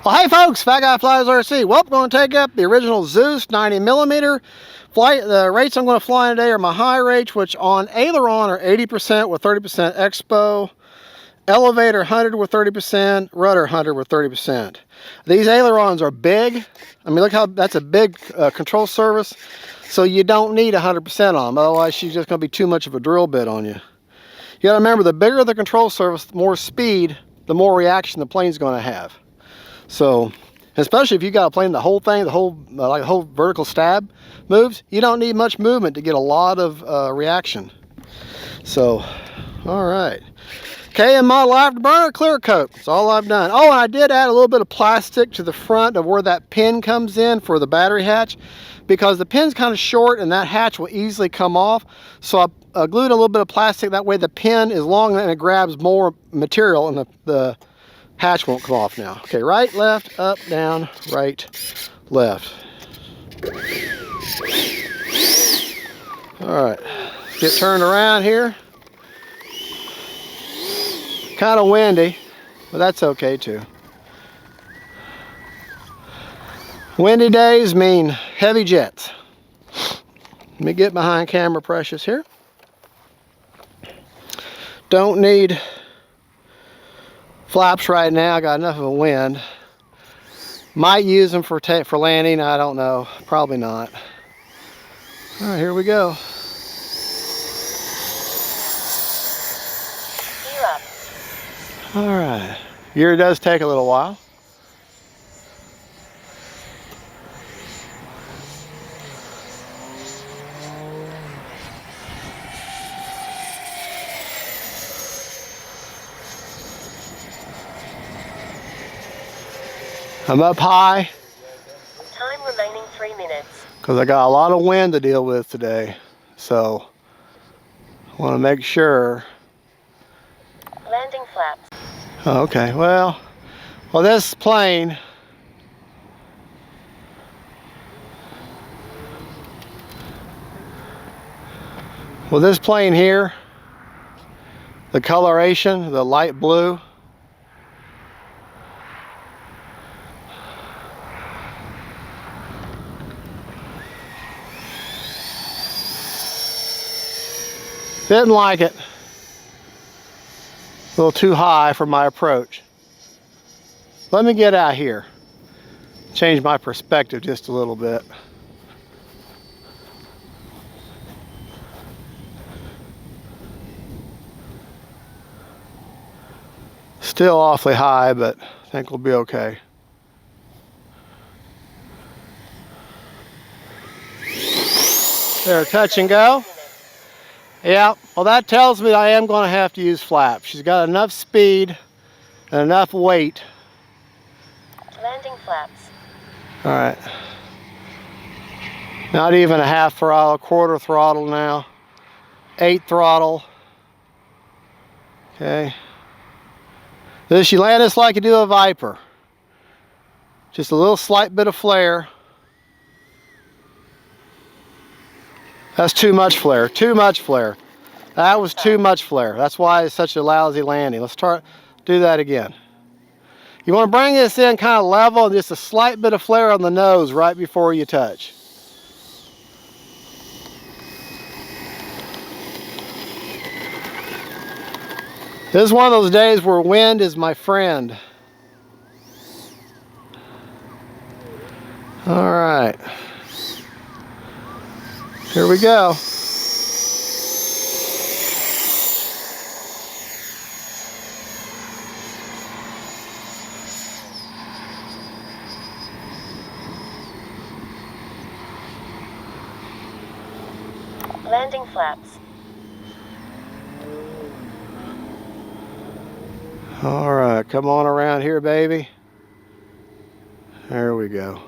Well, hey folks, Fat Guy Flies RC. Well, I'm going to take up the original Zeus 90mm flight. The rates I'm going to fly today are my high rates, which on aileron are 80% with 30% expo, elevator 100 with 30%, rudder 100 with 30%. These ailerons are big. I mean, look how that's a big control surface, so you don't need 100% on them. Otherwise, she's just going to be too much of a drill bit on you. You got to remember, the bigger the control surface, the more speed, the more reaction the plane's going to have. So, especially if you got a plane, the whole thing, like the whole vertical stab moves, you don't need much movement to get a lot of reaction. So, all right. Okay, and my live burner clear coat. That's all I've done. Oh, and I did add a little bit of plastic to the front of where that pin comes in for the battery hatch, because the pin's kind of short and that hatch will easily come off. So I glued a little bit of plastic. That way the pin is long and it grabs more material and the hatch won't come off now. Okay, right, left, up, down, right, left. All right, get turned around here. Kind of windy, but that's okay too. Windy days mean heavy jets. Let me get behind camera precious here. Don't need flaps right now, I got enough of a wind. Might use them for landing, I don't know, probably not. All right, here we go. All right, gear does take a little while. I'm up high. Time remaining 3 minutes. Because I got a lot of wind to deal with today. So I want to make sure. Landing flaps. Okay, well this plane, here, the coloration, the light blue, didn't like it. A little too high for my approach. Let me get out here. Change my perspective just a little bit. Still awfully high, but I think we'll be okay. There, touch and go. Yeah, well that tells me I am going to have to use flaps. She's got enough speed and enough weight. Landing flaps. All right. Not even a half throttle, quarter throttle now. 8 throttle. Okay. This, you land this like you do a Viper. Just a little slight bit of flare. That's too much flare, too much flare. That was too much flare. That's why it's such a lousy landing. Let's do that again. You want to bring this in kind of level and just a slight bit of flare on the nose right before you touch. This is one of those days where wind is my friend. All right. Here we go. Landing flaps. All right, come on around here, baby. There we go.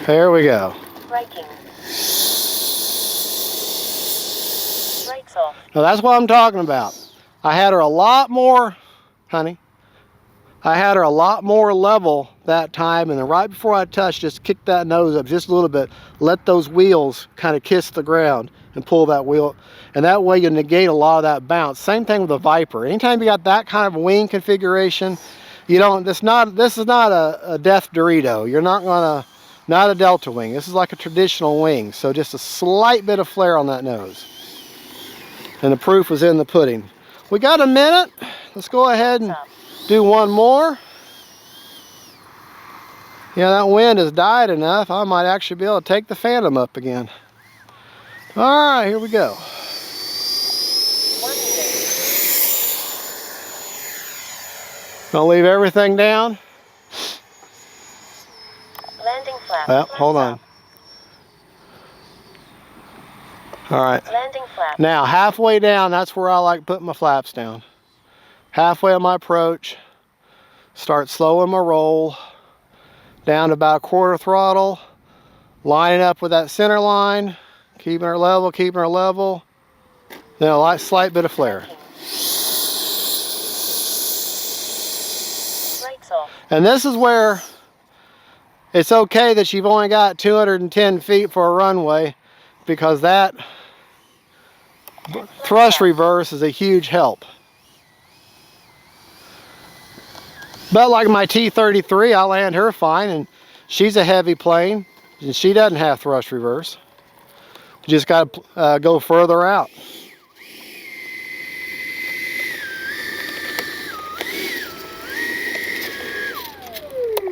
There we go. Braking. Brakes off. Now that's what I'm talking about. I had her a lot more, honey. I had her a lot more level that time, and then right before I touched, just kick that nose up just a little bit. Let those wheels kind of kiss the ground, and pull that wheel. And that way you negate a lot of that bounce. Same thing with the Viper. Anytime you got that kind of wing configuration, you don't, this is not a death Dorito. You're not gonna, not a Delta wing. This is like a traditional wing. So just a slight bit of flare on that nose. And the proof was in the pudding. We got a minute. Let's go ahead and do one more. Yeah, that wind has died enough. I might actually be able to take the Phantom up again. All right, here we go. 1 minute. Gonna leave everything down. Landing flaps. Well, hold on. All right. Landing flaps. Now, halfway down, that's where I like putting my flaps down. Halfway on my approach, start slowing my roll, down to about 1/4 throttle, lining up with that center line, keeping her level, Then a slight bit of flare. Brakes off. And this is where it's okay that you've only got 210 feet for a runway, because that thrust reverse is a huge help. But like my T-33, I land her fine, and she's a heavy plane, and she doesn't have thrust reverse. You just got to go further out.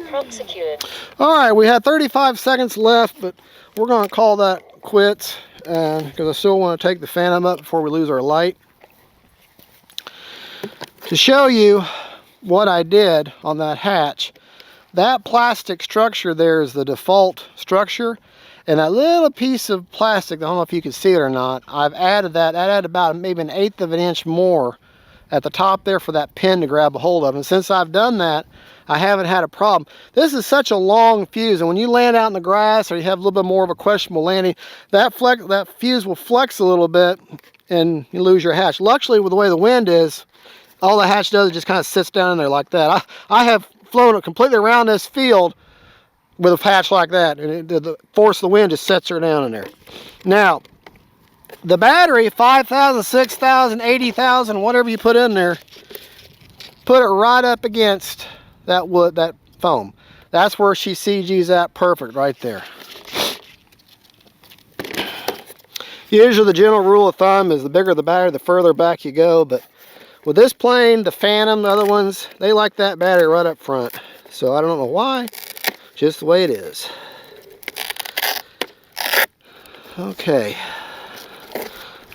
Prop secured. All right, we had 35 seconds left, but we're going to call that quits because I still want to take the Phantom up before we lose our light. To show you what I did on that hatch, that plastic structure there is the default structure, and that little piece of plastic, I don't know if you can see it or not, I've added that. I added about maybe 1/8 of an inch more at the top there for that pin to grab a hold of. And since I've done that, I haven't had a problem. This is such a long fuse, and when you land out in the grass or you have a little bit more of a questionable landing, that fuse will flex a little bit and you lose your hatch. Luckily, with the way the wind is, all the hatch does is just kind of sits down in there like that. I have flown it completely around this field with a hatch like that, and the force of the wind just sets her down in there. Now, the battery, 5,000, 6,000, 80,000, whatever you put in there, put it right up against that wood, that foam. That's where she CGs at perfect right there. Usually the general rule of thumb is the bigger the battery, the further back you go, but with this plane, the Phantom, the other ones, they like that battery right up front. So I don't know why, just the way it is. Okay.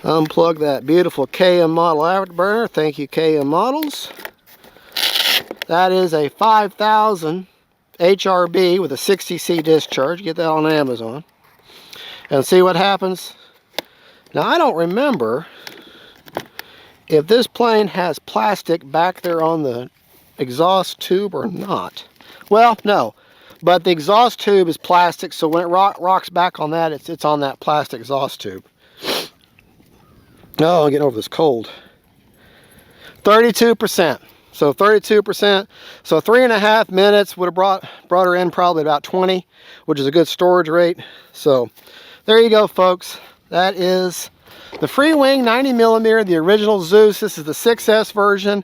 Unplug that beautiful KM model afterburner. Thank you, KM Models. That is a 5,000 HRB with a 60C discharge. Get that on Amazon. And see what happens. Now, I don't remember if this plane has plastic back there on the exhaust tube or not. Well, no. But the exhaust tube is plastic, so when it rocks back on that, it's on that plastic exhaust tube. Oh, I'm getting over this cold. 32%. So 32%. So 3.5 minutes would have brought her in probably about 20, which is a good storage rate. So there you go, folks. That is the FREEWING 90mm, the original Zeus. This is the 6S version.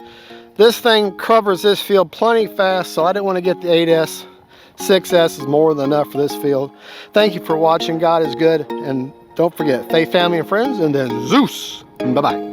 This thing covers this field plenty fast, so I didn't want to get the 8S. 6S is more than enough for this field. Thank you for watching. God is good. And don't forget, faith, family, and friends, and then Zeus. Bye-bye.